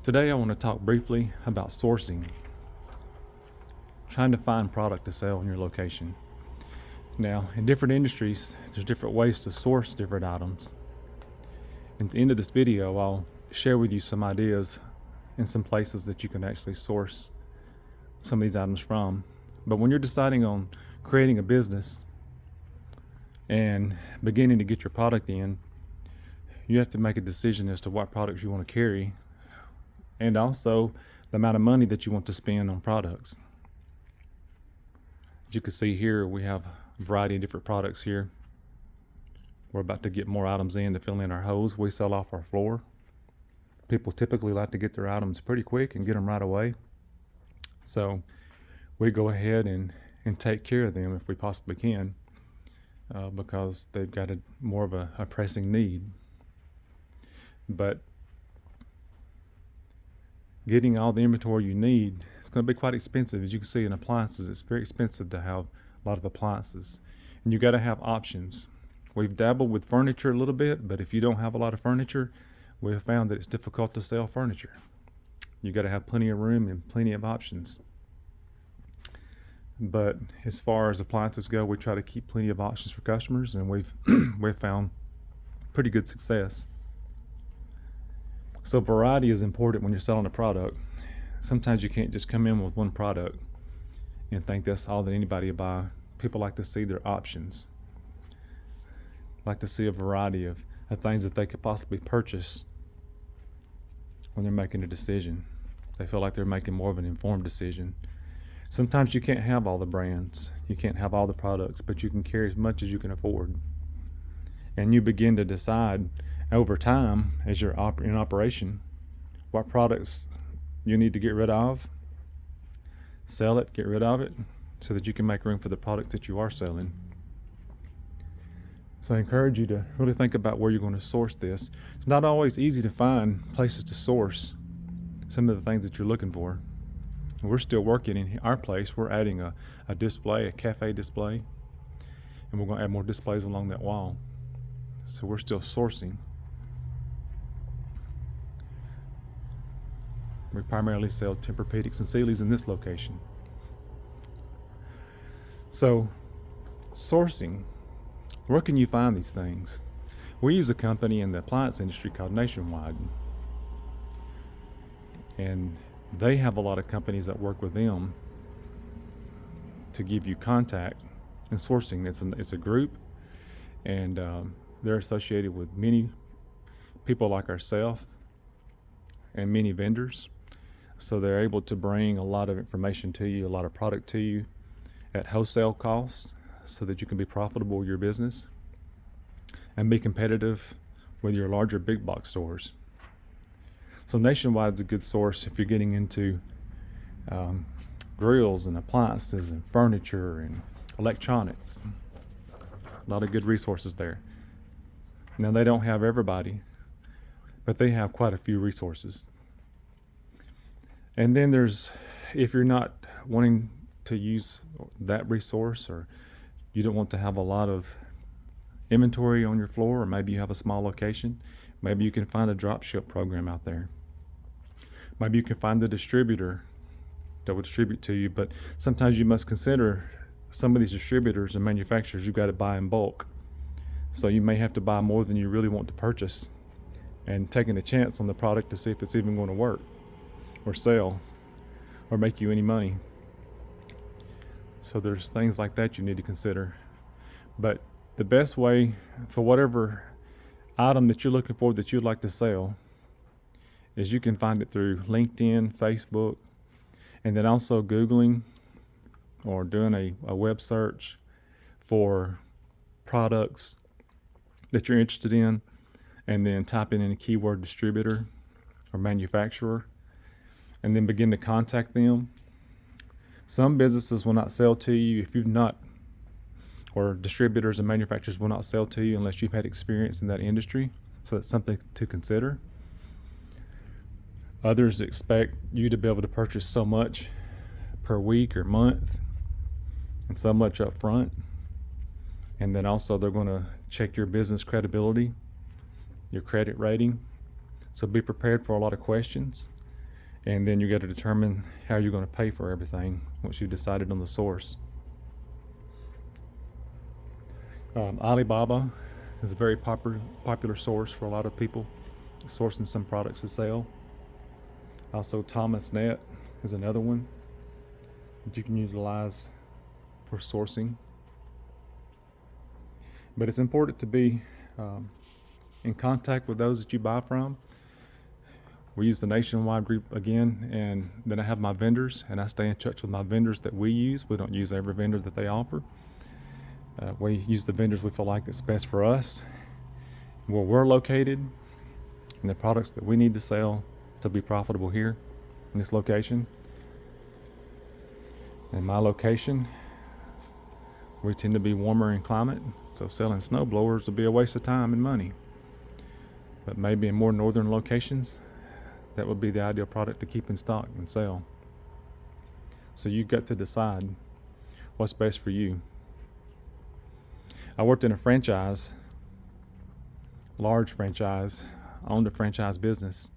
Today I want to talk briefly about sourcing, trying to find product to sell in your location. Now, in different industries, there's different ways to source different items. At the end of this video, I'll share with you some ideas and some places that you can actually source some of these items from. But when you're deciding on creating a business and beginning to get your product in, you have to make a decision as to what products you want to carry, and also the amount of money that you want to spend on products. As you can see here, we have a variety of different products here. We're about to get more items in to fill in our holes we sell off our floor. People typically like to get their items pretty quick and get them right away. So we go ahead and take care of them if we possibly can, because they've got more of a pressing need. But getting all the inventory you need is going to be quite expensive. As you can see in appliances, it's very expensive to have a lot of appliances, and you got to have options. We've dabbled with furniture a little bit, but if you don't have a lot of furniture, we've found that it's difficult to sell furniture. You got to have plenty of room and plenty of options. But as far as appliances go, we try to keep plenty of options for customers, and we've found pretty good success. So variety is important when you're selling a product. Sometimes you can't just come in with one product and think that's all that anybody will buy. People like to see their options, like to see a variety of things that they could possibly purchase when they're making a decision. They feel like they're making more of an informed decision. Sometimes you can't have all the brands, you can't have all the products, but you can carry as much as you can afford. And you begin to decide over time, as you're in operation, what products you need to get rid of, sell it, get rid of it, so that you can make room for the product that you are selling. So I encourage you to really think about where you're going to source this. It's not always easy to find places to source some of the things that you're looking for. We're still working in our place. We're adding a display, a cafe display, and we're going to add more displays along that wall. So we're still sourcing. We primarily sell Tempur-Pedics and Sealy's in this location. So, sourcing, where can you find these things? We use a company in the appliance industry called Nationwide, and they have a lot of companies that work with them to give you contact and sourcing. It's a group, and they're associated with many people like ourselves and many vendors. So they're able to bring a lot of information to you, a lot of product to you at wholesale costs, so that you can be profitable with your business and be competitive with your larger big box stores. So Nationwide is a good source if you're getting into grills and appliances and furniture and electronics. A lot of good resources there. Now, they don't have everybody, but they have quite a few resources. And then if you're not wanting to use that resource, or you don't want to have a lot of inventory on your floor, or maybe you have a small location, maybe you can find a drop ship program out there. Maybe you can find the distributor that will distribute to you, but sometimes you must consider some of these distributors and manufacturers you've got to buy in bulk. So you may have to buy more than you really want to purchase, and taking a chance on the product to see if it's even going to work or sell or make you any money. So there's things like that you need to consider. But the best way for whatever item that you're looking for that you'd like to sell is you can find it through LinkedIn, Facebook, and then also Googling or doing a web search for products that you're interested in, and then typing in a keyword distributor or manufacturer, and then begin to contact them. Some businesses will not sell to you if you've not, or distributors and manufacturers will not sell to you unless you've had experience in that industry. So that's something to consider. Others expect you to be able to purchase so much per week or month and so much up front. And then also they're going to check your business credibility, your credit rating. So be prepared for a lot of questions. And then you got to determine how you're going to pay for everything once you've decided on the source. Alibaba is a very popular source for a lot of people sourcing some products to sell. Also, ThomasNet is another one that you can utilize for sourcing. But it's important to be in contact with those that you buy from. We use the nationwide group again, and then I have my vendors, and I stay in touch with my vendors that we use. We don't use every vendor that they offer. We use the vendors we feel like that's best for us, where we're located, and the products that we need to sell to be profitable here in this location. In my location, we tend to be warmer in climate, so selling snow blowers would be a waste of time and money. But maybe in more northern locations, that would be the ideal product to keep in stock and sell. So you've got to decide what's best for you. I worked in a franchise, large franchise, owned a franchise business.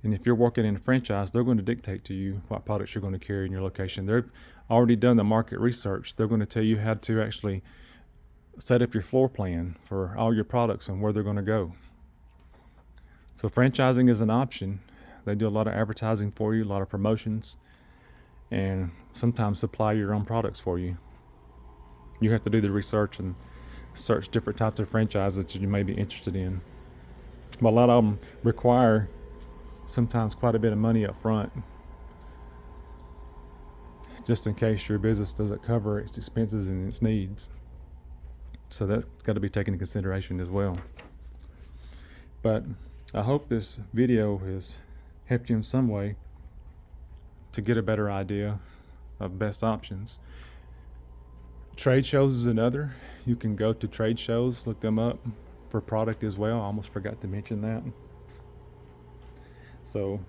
And if you're working in a franchise, they're going to dictate to you what products you're going to carry in your location. They've already done the market research. They're going to tell you how to actually set up your floor plan for all your products and where they're going to go. So franchising is an option. They do a lot of advertising for you, a lot of promotions, and sometimes supply your own products for you. You have to do the research and search different types of franchises that you may be interested in. But a lot of them require sometimes quite a bit of money up front, just in case your business doesn't cover its expenses and its needs. So that's got to be taken into consideration as well. But I hope this video has helped you in some way to get a better idea of best options. Trade shows is another. You can go to trade shows, look them up for product as well. I almost forgot to mention that. So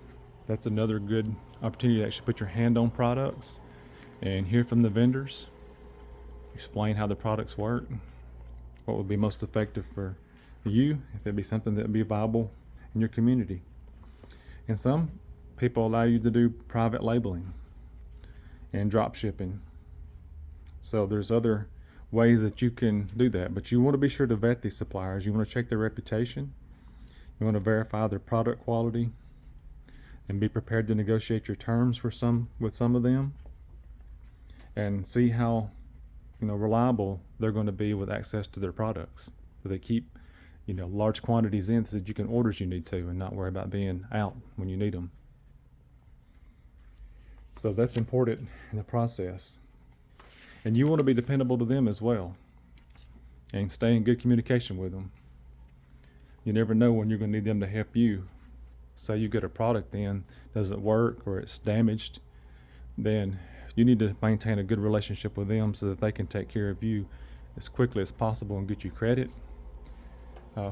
that's another good opportunity to actually put your hand on products and hear from the vendors, explain how the products work, what would be most effective for you, if it'd be something that would be viable in your community. And some people allow you to do private labeling and drop shipping. So there's other ways that you can do that, but you want to be sure to vet these suppliers. You want to check their reputation. You want to verify their product quality and be prepared to negotiate your terms with some of them, and see how reliable they're going to be with access to their products. So they keep large quantities in so that you can order as you need to and not worry about being out when you need them. So that's important in the process. And you want to be dependable to them as well and stay in good communication with them. You never know when you're going to need them to help you. Say you get a product in, doesn't work, or it's damaged, then you need to maintain a good relationship with them so that they can take care of you as quickly as possible and get you credit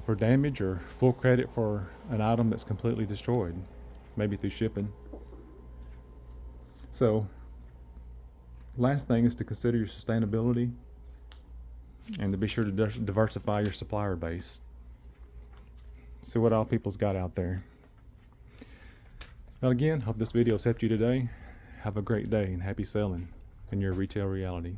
for damage, or full credit for an item that's completely destroyed, maybe through shipping. So last thing is to consider your sustainability and to be sure to diversify your supplier base. See what all people's got out there. Well, again, hope this video has helped you today. Have a great day and happy selling in your retail reality.